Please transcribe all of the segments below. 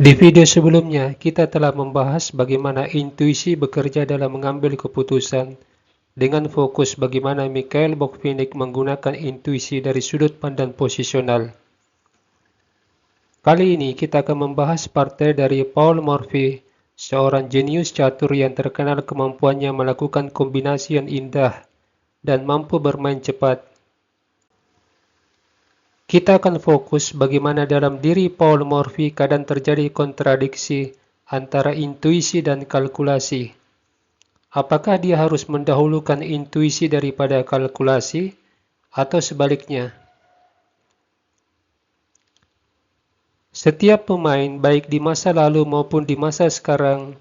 Di video sebelumnya, kita telah membahas bagaimana intuisi bekerja dalam mengambil keputusan, dengan fokus bagaimana Mikhail Botvinnik menggunakan intuisi dari sudut pandang posisional. Kali ini kita akan membahas partai dari Paul Morphy, seorang jenius catur yang terkenal kemampuannya melakukan kombinasi yang indah dan mampu bermain cepat. Kita akan fokus bagaimana dalam diri Paul Morphy kadang terjadi kontradiksi antara intuisi dan kalkulasi. Apakah dia harus mendahulukan intuisi daripada kalkulasi, atau sebaliknya? Setiap pemain, baik di masa lalu maupun di masa sekarang,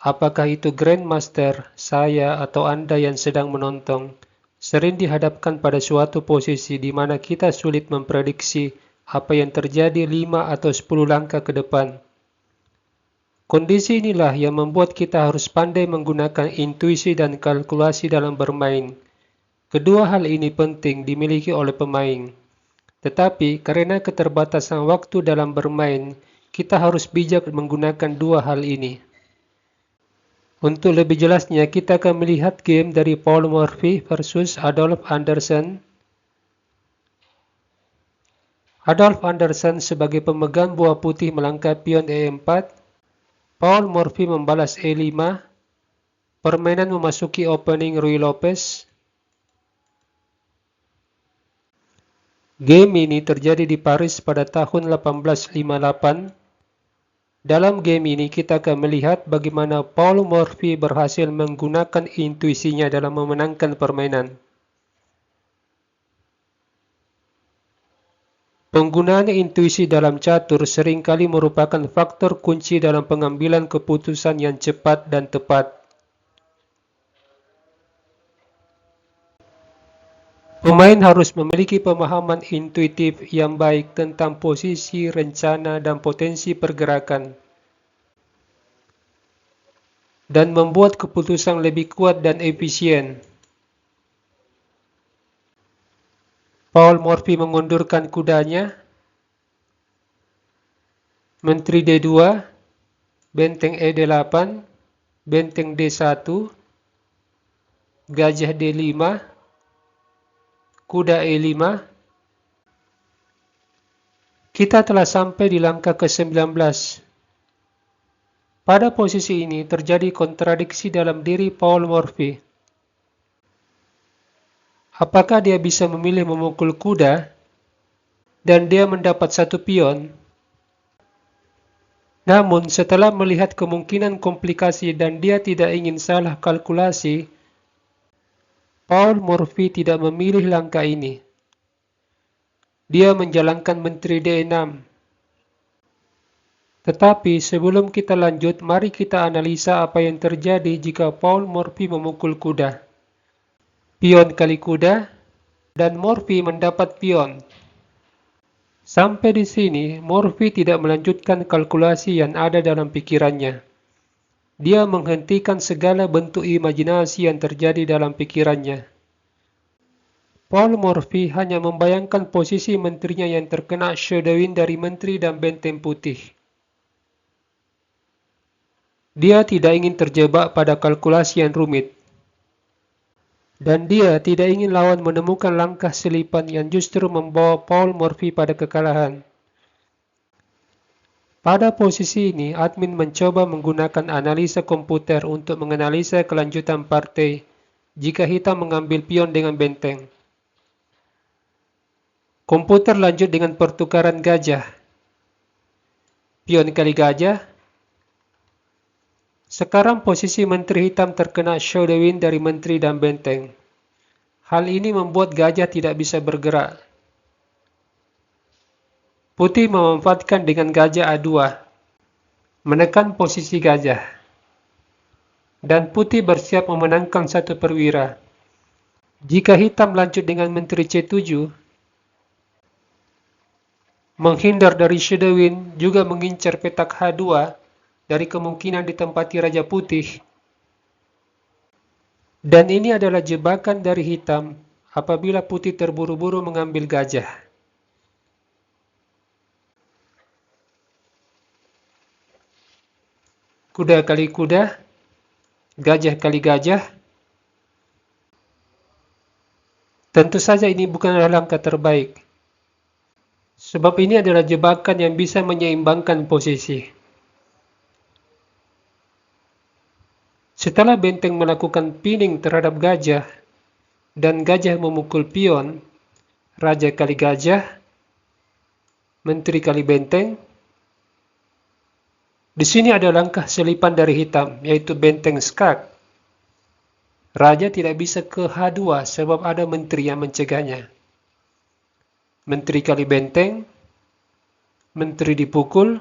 apakah itu Grandmaster, saya, atau Anda yang sedang menonton, sering dihadapkan pada suatu posisi di mana kita sulit memprediksi apa yang terjadi 5 atau 10 langkah ke depan. Kondisi inilah yang membuat kita harus pandai menggunakan intuisi dan kalkulasi dalam bermain. Kedua hal ini penting dimiliki oleh pemain. Tetapi karena keterbatasan waktu dalam bermain, kita harus bijak menggunakan dua hal ini. Untuk lebih jelasnya, kita akan melihat game dari Paul Morphy versus Adolf Anderssen. Adolf Anderssen sebagai pemegang buah putih melangkah pion E4. Paul Morphy membalas E5. Permainan memasuki opening Ruy Lopez. Game ini terjadi di Paris pada tahun 1858. Dalam game ini kita akan melihat bagaimana Paul Morphy berhasil menggunakan intuisinya dalam memenangkan permainan. Penggunaan intuisi dalam catur seringkali merupakan faktor kunci dalam pengambilan keputusan yang cepat dan tepat. Pemain harus memiliki pemahaman intuitif yang baik tentang posisi, rencana, dan potensi pergerakan, dan membuat keputusan lebih kuat dan efisien. Paul Morphy mengundurkan kudanya. Menteri D2, benteng E8, benteng D1, gajah D5, kuda E5. Kita telah sampai di langkah ke-19. Pada posisi ini terjadi kontradiksi dalam diri Paul Morphy. Apakah dia bisa memilih memukul kuda dan dia mendapat satu pion? Namun setelah melihat kemungkinan komplikasi dan dia tidak ingin salah kalkulasi, Paul Morphy tidak memilih langkah ini. Dia menjalankan Menteri D6. Tetapi sebelum kita lanjut, mari kita analisa apa yang terjadi jika Paul Morphy memukul kuda. Pion kali kuda, dan Morphy mendapat pion. Sampai di sini, Morphy tidak melanjutkan kalkulasi yang ada dalam pikirannya. Dia menghentikan segala bentuk imajinasi yang terjadi dalam pikirannya. Paul Morphy hanya membayangkan posisi menterinya yang terkena shadowing dari menteri dan benteng putih. Dia tidak ingin terjebak pada kalkulasi yang rumit. Dan dia tidak ingin lawan menemukan langkah selipan yang justru membawa Paul Morphy pada kekalahan. Pada posisi ini, admin mencoba menggunakan analisa komputer untuk menganalisa kelanjutan partai jika hitam mengambil pion dengan benteng. Komputer lanjut dengan pertukaran gajah. Pion kali gajah. Sekarang posisi menteri hitam terkena shadowing dari menteri dan benteng. Hal ini membuat gajah tidak bisa bergerak. Putih memanfaatkan dengan gajah A2, menekan posisi gajah. Dan putih bersiap memenangkan satu perwira. Jika hitam lanjut dengan menteri C7, menghindar dari shadowing juga mengincar petak H2 dari kemungkinan ditempati Raja Putih. Dan ini adalah jebakan dari hitam apabila putih terburu-buru mengambil gajah. kuda kali kuda, gajah kali gajah. Tentu saja ini bukanlah langkah terbaik, sebab ini adalah jebakan yang bisa menyeimbangkan posisi. Setelah benteng melakukan pining terhadap gajah, dan gajah memukul pion, raja kali gajah, menteri kali benteng. Di sini ada langkah selipan dari hitam, yaitu benteng skak. Raja tidak bisa ke H2 sebab ada menteri yang mencegahnya. Menteri kali benteng, menteri dipukul,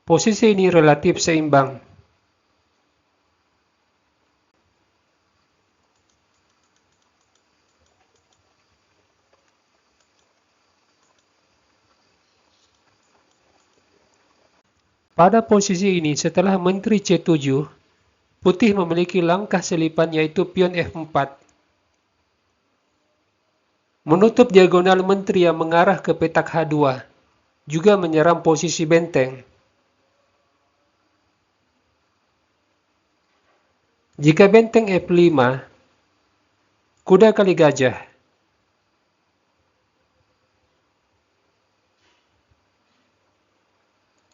posisi ini relatif seimbang. Pada posisi ini, setelah menteri C7, putih memiliki langkah selipan yaitu pion F4. Menutup diagonal menteri yang mengarah ke petak H2, juga menyerang posisi benteng. Jika benteng F5, kuda kali gajah.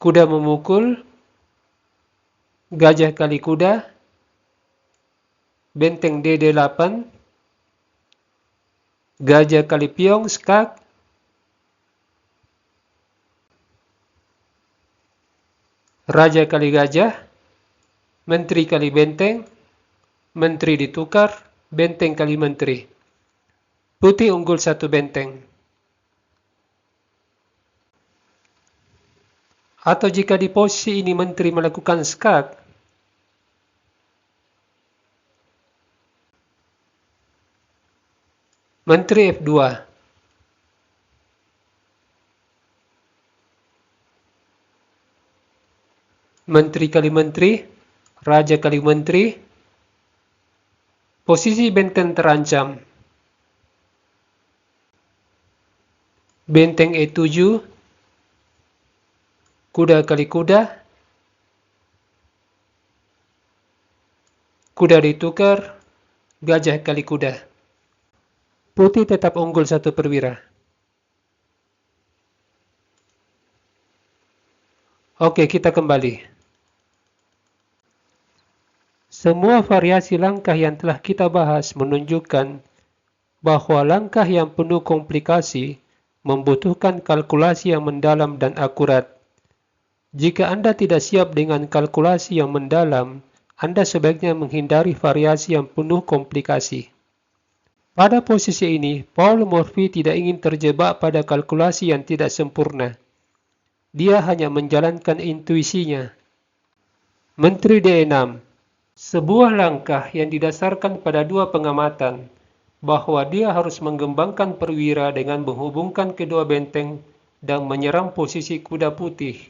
Kuda memukul, gajah kali kuda, benteng D8, gajah kali piong, skak, raja kali gajah, menteri kali benteng, menteri ditukar, benteng kali menteri. Putih unggul satu benteng. Atau jika di posisi ini menteri melakukan skak, menteri F2. Menteri kali menteri, raja kali menteri, posisi benteng terancam. Benteng E7, kuda kali kuda, kuda ditukar, gajah kali kuda. Putih tetap unggul satu perwira. Oke, kita kembali. Semua variasi langkah yang telah kita bahas menunjukkan bahwa langkah yang penuh komplikasi membutuhkan kalkulasi yang mendalam dan akurat. Jika Anda tidak siap dengan kalkulasi yang mendalam, Anda sebaiknya menghindari variasi yang penuh komplikasi. Pada posisi ini, Paul Morphy tidak ingin terjebak pada kalkulasi yang tidak sempurna. Dia hanya menjalankan intuisinya. Menteri D6, sebuah langkah yang didasarkan pada dua pengamatan, bahwa dia harus mengembangkan perwira dengan menghubungkan kedua benteng dan menyerang posisi kuda putih.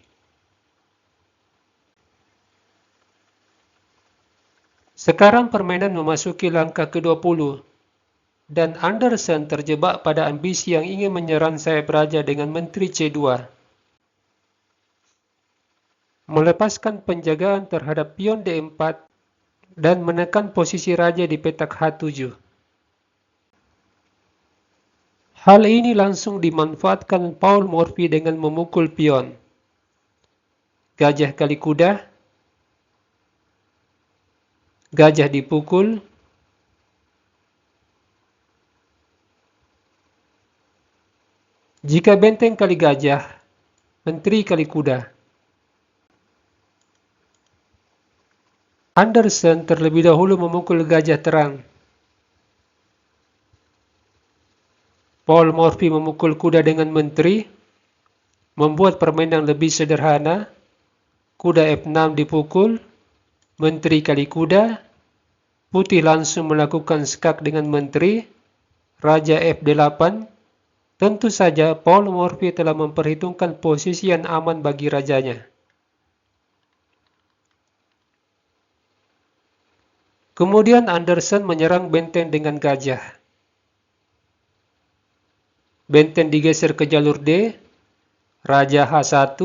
Sekarang permainan memasuki langkah ke-20, dan Anderson terjebak pada ambisi yang ingin menyerang sayap raja dengan menteri C2. Melepaskan penjagaan terhadap pion D4 dan menekan posisi raja di petak H7. Hal ini langsung dimanfaatkan Paul Morphy dengan memukul pion. Gajah kali kuda, gajah dipukul, jika benteng kali gajah, menteri kali kuda. Anderson terlebih dahulu memukul gajah terang. Paul Morphy memukul kuda dengan menteri, membuat permainan lebih sederhana. Kuda F6 dipukul, menteri kali kuda, putih langsung melakukan skak dengan menteri, raja F8. Tentu saja Paul Morphy telah memperhitungkan posisi yang aman bagi rajanya. Kemudian Anderson menyerang benteng dengan gajah. Benteng digeser ke jalur D, raja H1,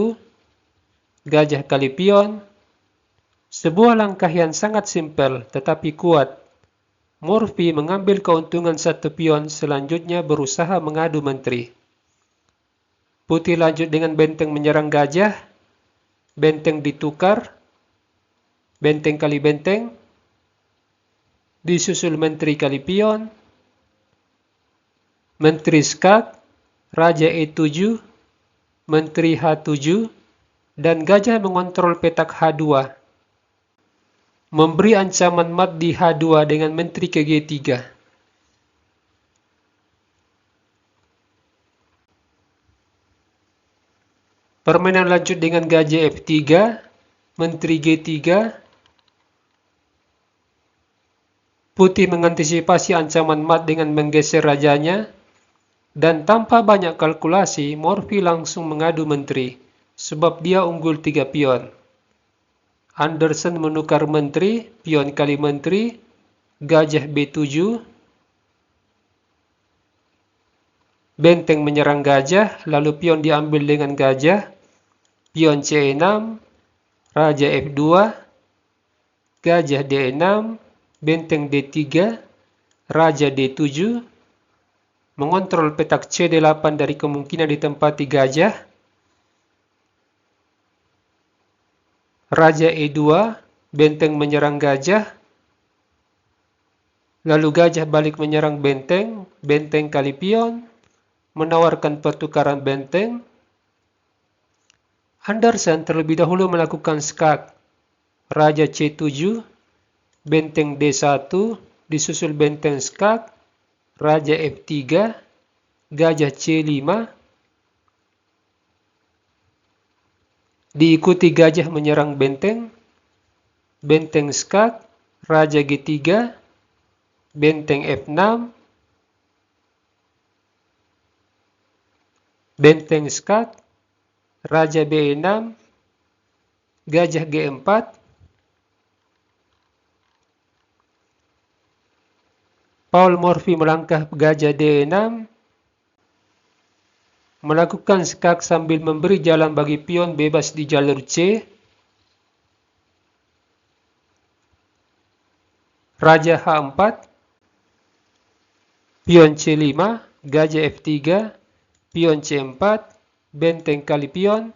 gajah kali pion, Sebuah langkah yang sangat simpel tetapi kuat. Morphy mengambil keuntungan satu pion, selanjutnya berusaha mengadu menteri. Putih lanjut dengan benteng menyerang gajah, benteng ditukar, benteng kali benteng, disusul menteri kali pion, menteri skak, raja E7, menteri H7, dan gajah mengontrol petak H2. Memberi ancaman mat di H2 dengan menteri ke G3. Permainan lanjut dengan gajah F3, menteri G3. Putih mengantisipasi ancaman mat dengan menggeser rajanya, dan tanpa banyak kalkulasi, Morphy langsung mengadu menteri, sebab dia unggul 3 pion. Anderson menukar menteri, pion kali menteri, gajah B7, benteng menyerang gajah, lalu pion diambil dengan gajah, pion C6, raja F2, gajah D6, benteng D3, raja D7, mengontrol petak C8 dari kemungkinan ditempati gajah, raja E2, benteng menyerang gajah, lalu gajah balik menyerang benteng, benteng kali pion, menawarkan pertukaran benteng. Anderson terlebih dahulu melakukan skak, raja C7, benteng D1, disusul benteng skak, raja F3, gajah C5, diikuti gajah menyerang benteng, benteng skak, raja G3, benteng F6, benteng skak, raja B6, gajah G4, Paul Morphy melangkah gajah D6, melakukan skak sambil memberi jalan bagi pion bebas di jalur C, raja H4, pion C5, gajah F3, pion C4, benteng kali pion,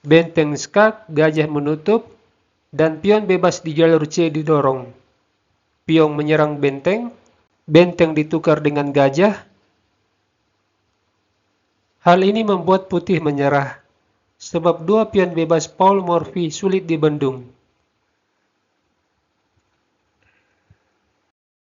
benteng skak, gajah menutup, dan pion bebas di jalur C didorong. Pion menyerang benteng, benteng ditukar dengan gajah. Hal ini membuat putih menyerah, sebab dua pion bebas Paul Morphy sulit dibendung.